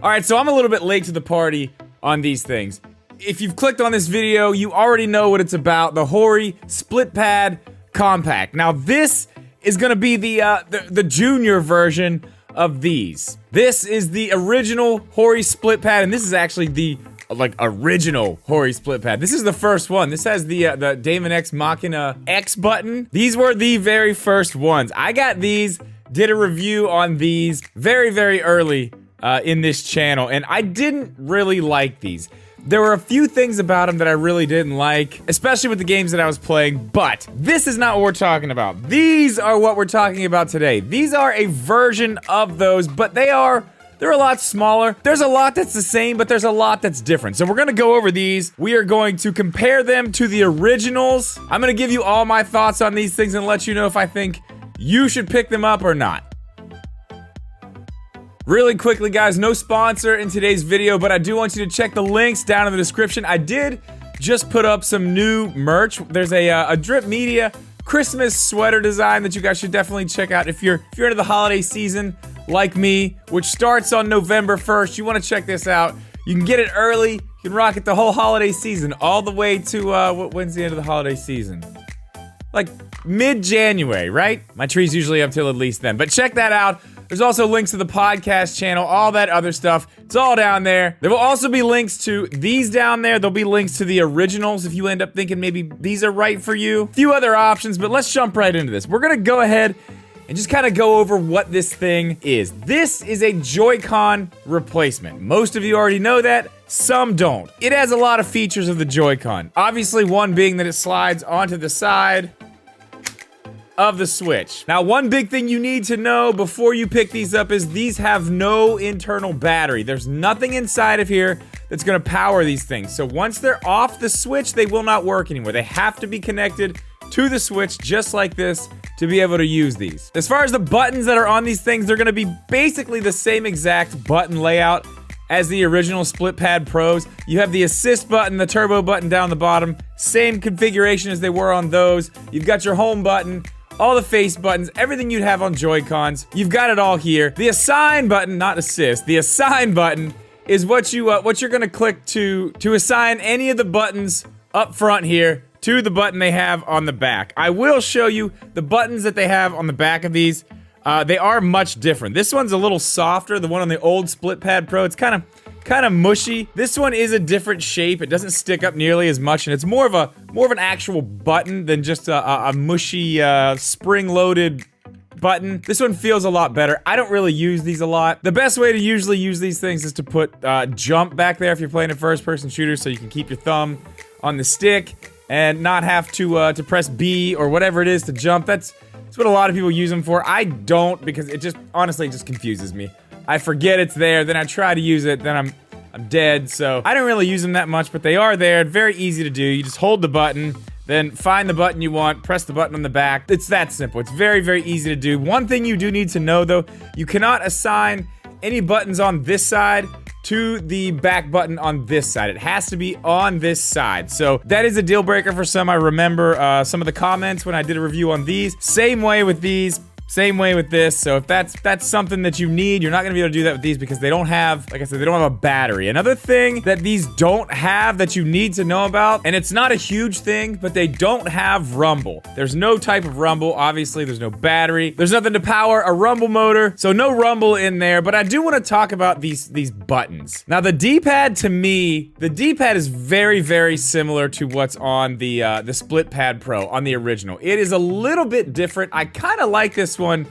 All right, so I'm a little bit late to the party on these things. If you've clicked on this video, you already know what it's about, the Hori Split Pad Compact. Now this is gonna be the junior version of these. This is the original Hori Split Pad, and this is actually the original Hori Split Pad. This is the first one. This has the Daemon X Machina X button. These were the very first ones. I got these, did a review on these very, very early in this channel, and I didn't really like these. There were a few things about them that I really didn't like, especially with the games that I was playing, but this is not what we're talking about. These are what we're talking about today. These are a version of those, but they're a lot smaller. There's a lot that's the same, but there's a lot that's different. So we're gonna go over these. We are going to compare them to the originals. I'm gonna give you all my thoughts on these things and let you know if I think you should pick them up or not. Really quickly, guys, no sponsor in today's video, but I do want you to check the links down in the description. I did just put up some new merch. There's a Drip Media Christmas sweater design that you guys should definitely check out if you're into the holiday season like me, which starts on November 1st. You want to check this out. You can get it early. You can rock it the whole holiday season, all the way to when's the end of the holiday season? Like mid-January, right? My tree's usually up till at least then, but check that out. There's also links to the podcast channel, all that other stuff. It's all down there. There will also be links to these down there. There'll be links to the originals if you end up thinking maybe these are right for you. A few other options, but let's jump right into this. We're gonna go ahead and just kind of go over what this thing is. This is a Joy-Con replacement. Most of you already know that, some don't. It has a lot of features of the Joy-Con. Obviously, one being that it slides onto the side of the Switch. Now, one big thing you need to know before you pick these up is these have no internal battery. There's nothing inside of here that's gonna power these things. So once they're off the Switch, they will not work anymore. They have to be connected to the Switch just like this to be able to use these. As far as the buttons that are on these things, they're gonna be basically the same exact button layout as the original Split Pad Pros. You have the assist button, the turbo button down the bottom, same configuration as they were on those. You've got your home button, all the face buttons, everything you'd have on Joy-Cons. You've got it all here. The assign button, not assist, the assign button is what you're gonna click to assign any of the buttons up front here to the button they have on the back. I will show you the buttons that they have on the back of these. They are much different. This one's a little softer. The one on the old Split Pad Pro, it's kind of mushy. This one is a different shape. It doesn't stick up nearly as much, and it's more of an actual button than just a mushy spring-loaded button. This one feels a lot better. I don't really use these a lot. The best way to usually use these things is to put jump back there if you're playing a first-person shooter, so you can keep your thumb on the stick and not have to press B or whatever it is to jump. That's what a lot of people use them for. I don't, because it just honestly just confuses me. I forget it's there, then I try to use it, then I'm dead, so I don't really use them that much, but they are there. Very easy to do. You just hold the button, then find the button you want, press the button on the back. It's that simple. It's very, very easy to do. One thing you do need to know, though, you cannot assign any buttons on this side to the back button on this side. It has to be on this side. So that is a deal breaker for some. I remember some of the comments when I did a review on these. Same way with these. Same way with this. So if that's something that you need, you're not gonna be able to do that with these because they don't have, like I said, they don't have a battery. Another thing that these don't have that you need to know about, and it's not a huge thing, but they don't have rumble. There's no type of rumble. Obviously, there's no battery. There's nothing to power a rumble motor, so no rumble in there. But I do want to talk about these buttons. Now, the D-pad, to me, the D-pad is very, very similar to what's on the Split Pad Pro, on the original. It is a little bit different. I kind of like this one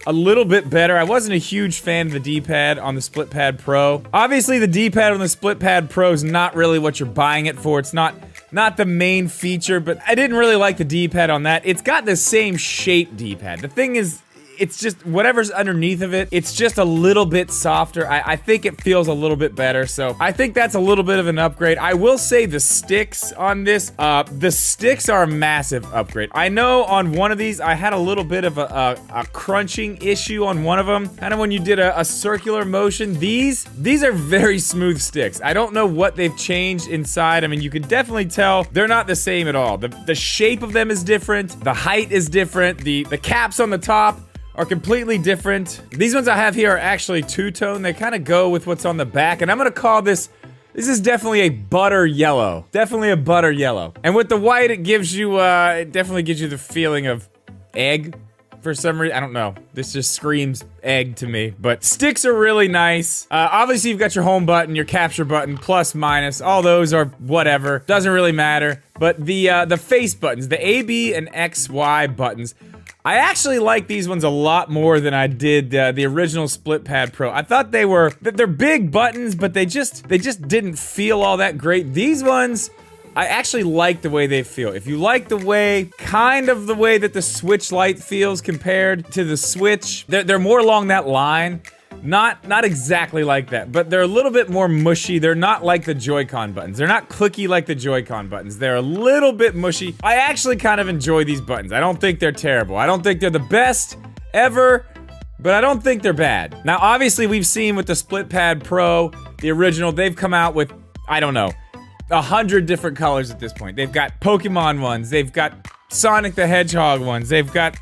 a little bit better. I wasn't a huge fan of the D-pad on the Split Pad Pro. Obviously, the D-pad on the Split Pad Pro is not really what you're buying it for. It's not the main feature, but I didn't really like the D-pad on that. It's got the same shape D-pad. The thing is, it's just whatever's underneath of it, it's just a little bit softer. I think it feels a little bit better, so I think that's a little bit of an upgrade. I will say the sticks on this, the sticks are a massive upgrade. I know on one of these, I had a little bit of a crunching issue on one of them. Kind of when you did a circular motion. These are very smooth sticks. I don't know what they've changed inside. I mean, you can definitely tell they're not the same at all. The shape of them is different. The height is different. The caps on the top are completely different. These ones I have here are actually two-tone. They kind of go with what's on the back, and I'm gonna call this is definitely a butter yellow. Definitely a butter yellow. And with the white, it gives you, it definitely gives you the feeling of egg for some reason. I don't know. This just screams egg to me. But sticks are really nice. Obviously, you've got your home button, your capture button, plus, minus. All those are whatever. Doesn't really matter. But the face buttons, the A, B, and X, Y buttons, I actually like these ones a lot more than I did the original Split Pad Pro. I thought they're big buttons, but they just didn't feel all that great. These ones, I actually like the way they feel. If you like the way that the Switch Lite feels compared to the Switch, they're more along that line. Not exactly like that, but they're a little bit more mushy. They're not like the Joy-Con buttons. They're not clicky like the Joy-Con buttons. They're a little bit mushy. I actually kind of enjoy these buttons. I don't think they're terrible. I don't think they're the best ever, but I don't think they're bad. Now, obviously, we've seen with the Split Pad Pro, the original, they've come out with, I don't know, 100 different colors at this point. They've got Pokemon ones. They've got Sonic the Hedgehog ones. They've got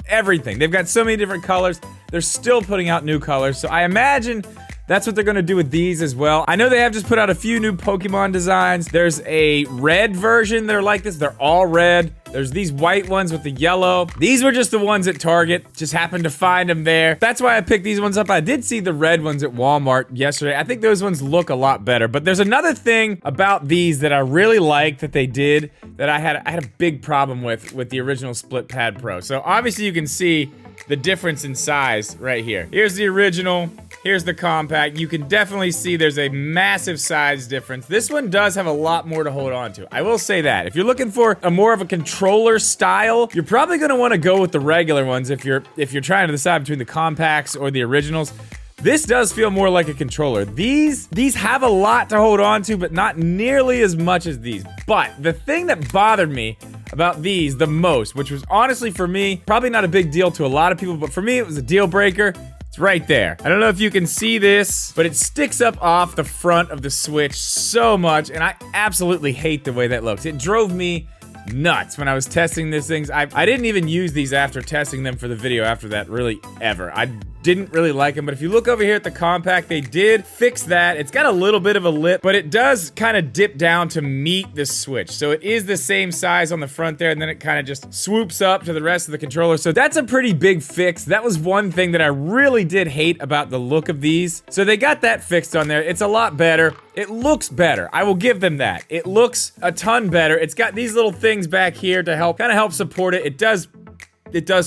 everything. They've got so many different colors. They're still putting out new colors, so I imagine that's what they're gonna do with these as well. I know they have just put out a few new Pokemon designs. There's a red version that are like this. They're all red. There's these white ones with the yellow. These were just the ones at Target. Just happened to find them there. That's why I picked these ones up. I did see the red ones at Walmart yesterday. I think those ones look a lot better. But there's another thing about these that I really like that they did that I had a big problem with the original Split Pad Pro. So obviously you can see the difference in size right here. Here's the original. Here's the compact. You can definitely see there's a massive size difference. This one does have a lot more to hold on to. I will say that. If you're looking for a more of a controller style, you're probably gonna wanna go with the regular ones if you're trying to decide between the compacts or the originals. This does feel more like a controller. These have a lot to hold on to, but not nearly as much as these. But the thing that bothered me about these the most, which was honestly for me, probably not a big deal to a lot of people, but for me it was a deal breaker. It's right there. I don't know if you can see this, but it sticks up off the front of the Switch so much, and I absolutely hate the way that looks. It drove me nuts when I was testing these things. I didn't even use these after testing them for the video after that, really, ever. I didn't really like them, but if you look over here at the compact, they did fix that. It's got a little bit of a lip, but it does kind of dip down to meet the Switch. So it is the same size on the front there, and then it kind of just swoops up to the rest of the controller. So that's a pretty big fix. That was one thing that I really did hate about the look of these. So they got that fixed on there. It's a lot better. It looks better. I will give them that. It looks a ton better. It's got these little things back here to help support it. It does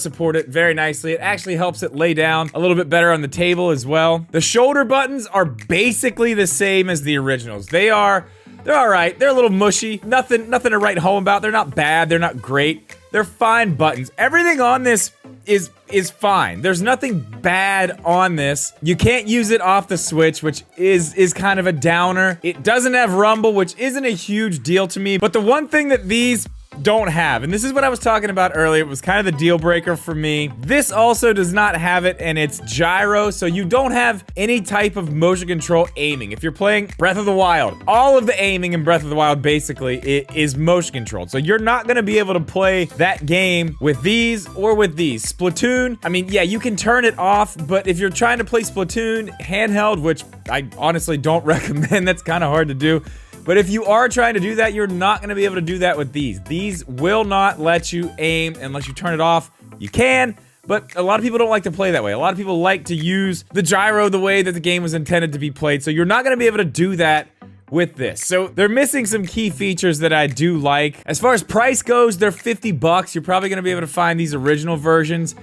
support it very nicely. It actually helps it lay down a little bit better on the table as well. The shoulder buttons are basically the same as the originals. They're all right. They're a little mushy. Nothing to write home about. They're not bad. They're not great. They're fine buttons. Everything on this is fine. There's nothing bad on this. You can't use it off the Switch, which is kind of a downer. It doesn't have rumble, which isn't a huge deal to me. But the one thing that these don't have, and this is what I was talking about earlier, it was kind of the deal breaker for me. This also does not have it, and it's gyro, so you don't have any type of motion control aiming. If you're playing Breath of the Wild, all of the aiming in Breath of the Wild basically is motion controlled. So you're not gonna be able to play that game with these or with these. Splatoon, I mean, yeah, you can turn it off, but if you're trying to play Splatoon handheld, which I honestly don't recommend, that's kind of hard to do. But if you are trying to do that, you're not going to be able to do that with these. These will not let you aim unless you turn it off. You can, but a lot of people don't like to play that way. A lot of people like to use the gyro the way that the game was intended to be played. So you're not going to be able to do that with this. So they're missing some key features that I do like. As far as price goes, they're 50 bucks. You're probably going to be able to find these original versions.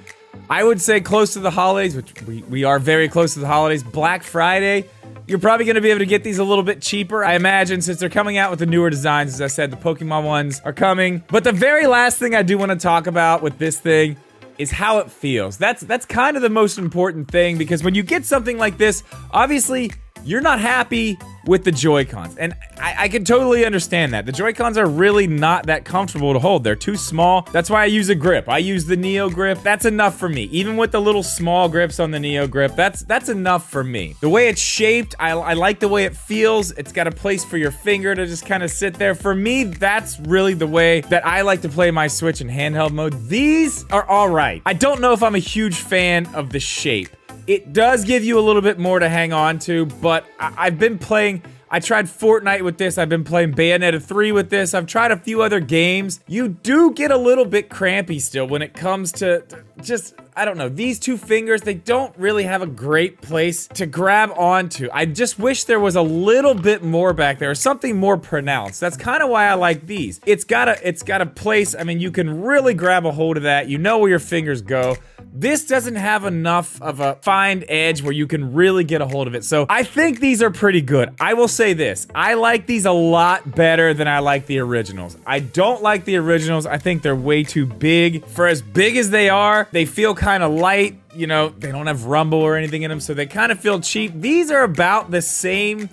I would say close to the holidays, which we are very close to the holidays. Black Friday, you're probably going to be able to get these a little bit cheaper, I imagine, since they're coming out with the newer designs. As I said, the Pokemon ones are coming. But the very last thing I do want to talk about with this thing is how it feels. That's kind of the most important thing, because when you get something like this, obviously, you're not happy with the Joy-Cons. And I can totally understand that. The Joy-Cons are really not that comfortable to hold. They're too small. That's why I use a grip. I use the Neo grip. That's enough for me. Even with the little small grips on the Neo grip, that's enough for me. The way it's shaped, I like the way it feels. It's got a place for your finger to just kind of sit there. For me, that's really the way that I like to play my Switch in handheld mode. These are all right. I don't know if I'm a huge fan of the shape. It does give you a little bit more to hang on to, but I've been playing... I tried Fortnite with this. I've been playing Bayonetta 3 with this. I've tried a few other games. You do get a little bit crampy still when it comes to just, I don't know, these two fingers, they don't really have a great place to grab onto. I just wish there was a little bit more back there, or something more pronounced. That's kind of why I like these. It's got a place, I mean, you can really grab a hold of that. You know where your fingers go. This doesn't have enough of a fine edge where you can really get a hold of it. So I think these are pretty good. I will say this, I like these a lot better than I like the originals. I don't like the originals. I think they're way too big. For as big as they are, they feel kind of light. You know, they don't have rumble or anything in them, so they kind of feel cheap. These are about the same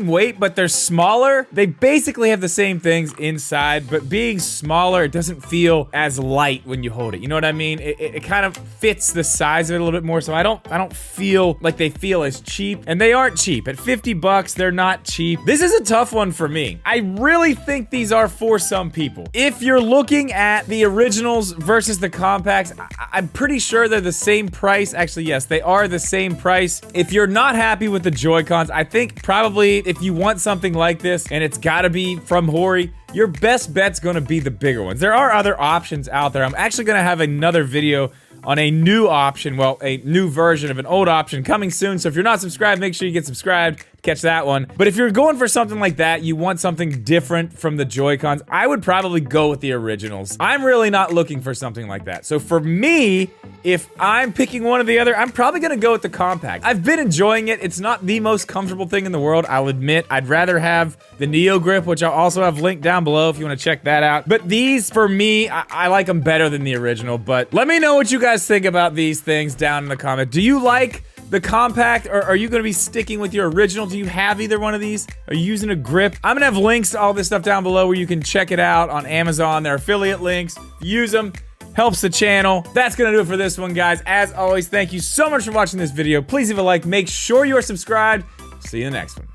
weight, but they're smaller. They basically have the same things inside, but being smaller, it doesn't feel as light when you hold it. You know what I mean? It kind of fits the size of it a little bit more, so I don't feel like they feel as cheap, and they aren't cheap. At 50 bucks, they're not cheap. This is a tough one for me. I really think these are for some people. If you're looking at the originals versus the compacts, I'm pretty sure they're the same price. Actually, yes, they are the same price. If you're not happy with the Joy-Cons, I think probably if you want something like this, and it's gotta be from Hori, your best bet's gonna be the bigger ones. There are other options out there. I'm actually gonna have another video on a new option, well, a new version of an old option coming soon. So if you're not subscribed, make sure you get subscribed to catch that one. But if you're going for something like that, you want something different from the Joy-Cons, I would probably go with the originals. I'm really not looking for something like that. So for me, if I'm picking one or the other, I'm probably gonna go with the compact. I've been enjoying it. It's not the most comfortable thing in the world, I'll admit. I'd rather have the Neo grip, which I'll also have linked down below if you want to check that out. But these, for me, I like them better than the original. But let me know what you guys think about these things down in the comments. Do you like the compact, or are you gonna be sticking with your original? Do you have either one of these? Are you using a grip? I'm gonna have links to all this stuff down below where you can check it out on Amazon. They're affiliate links. Use them. Helps the channel. That's gonna do it for this one, guys. As always, thank you so much for watching this video. Please leave a like. Make sure you are subscribed. See you in the next one.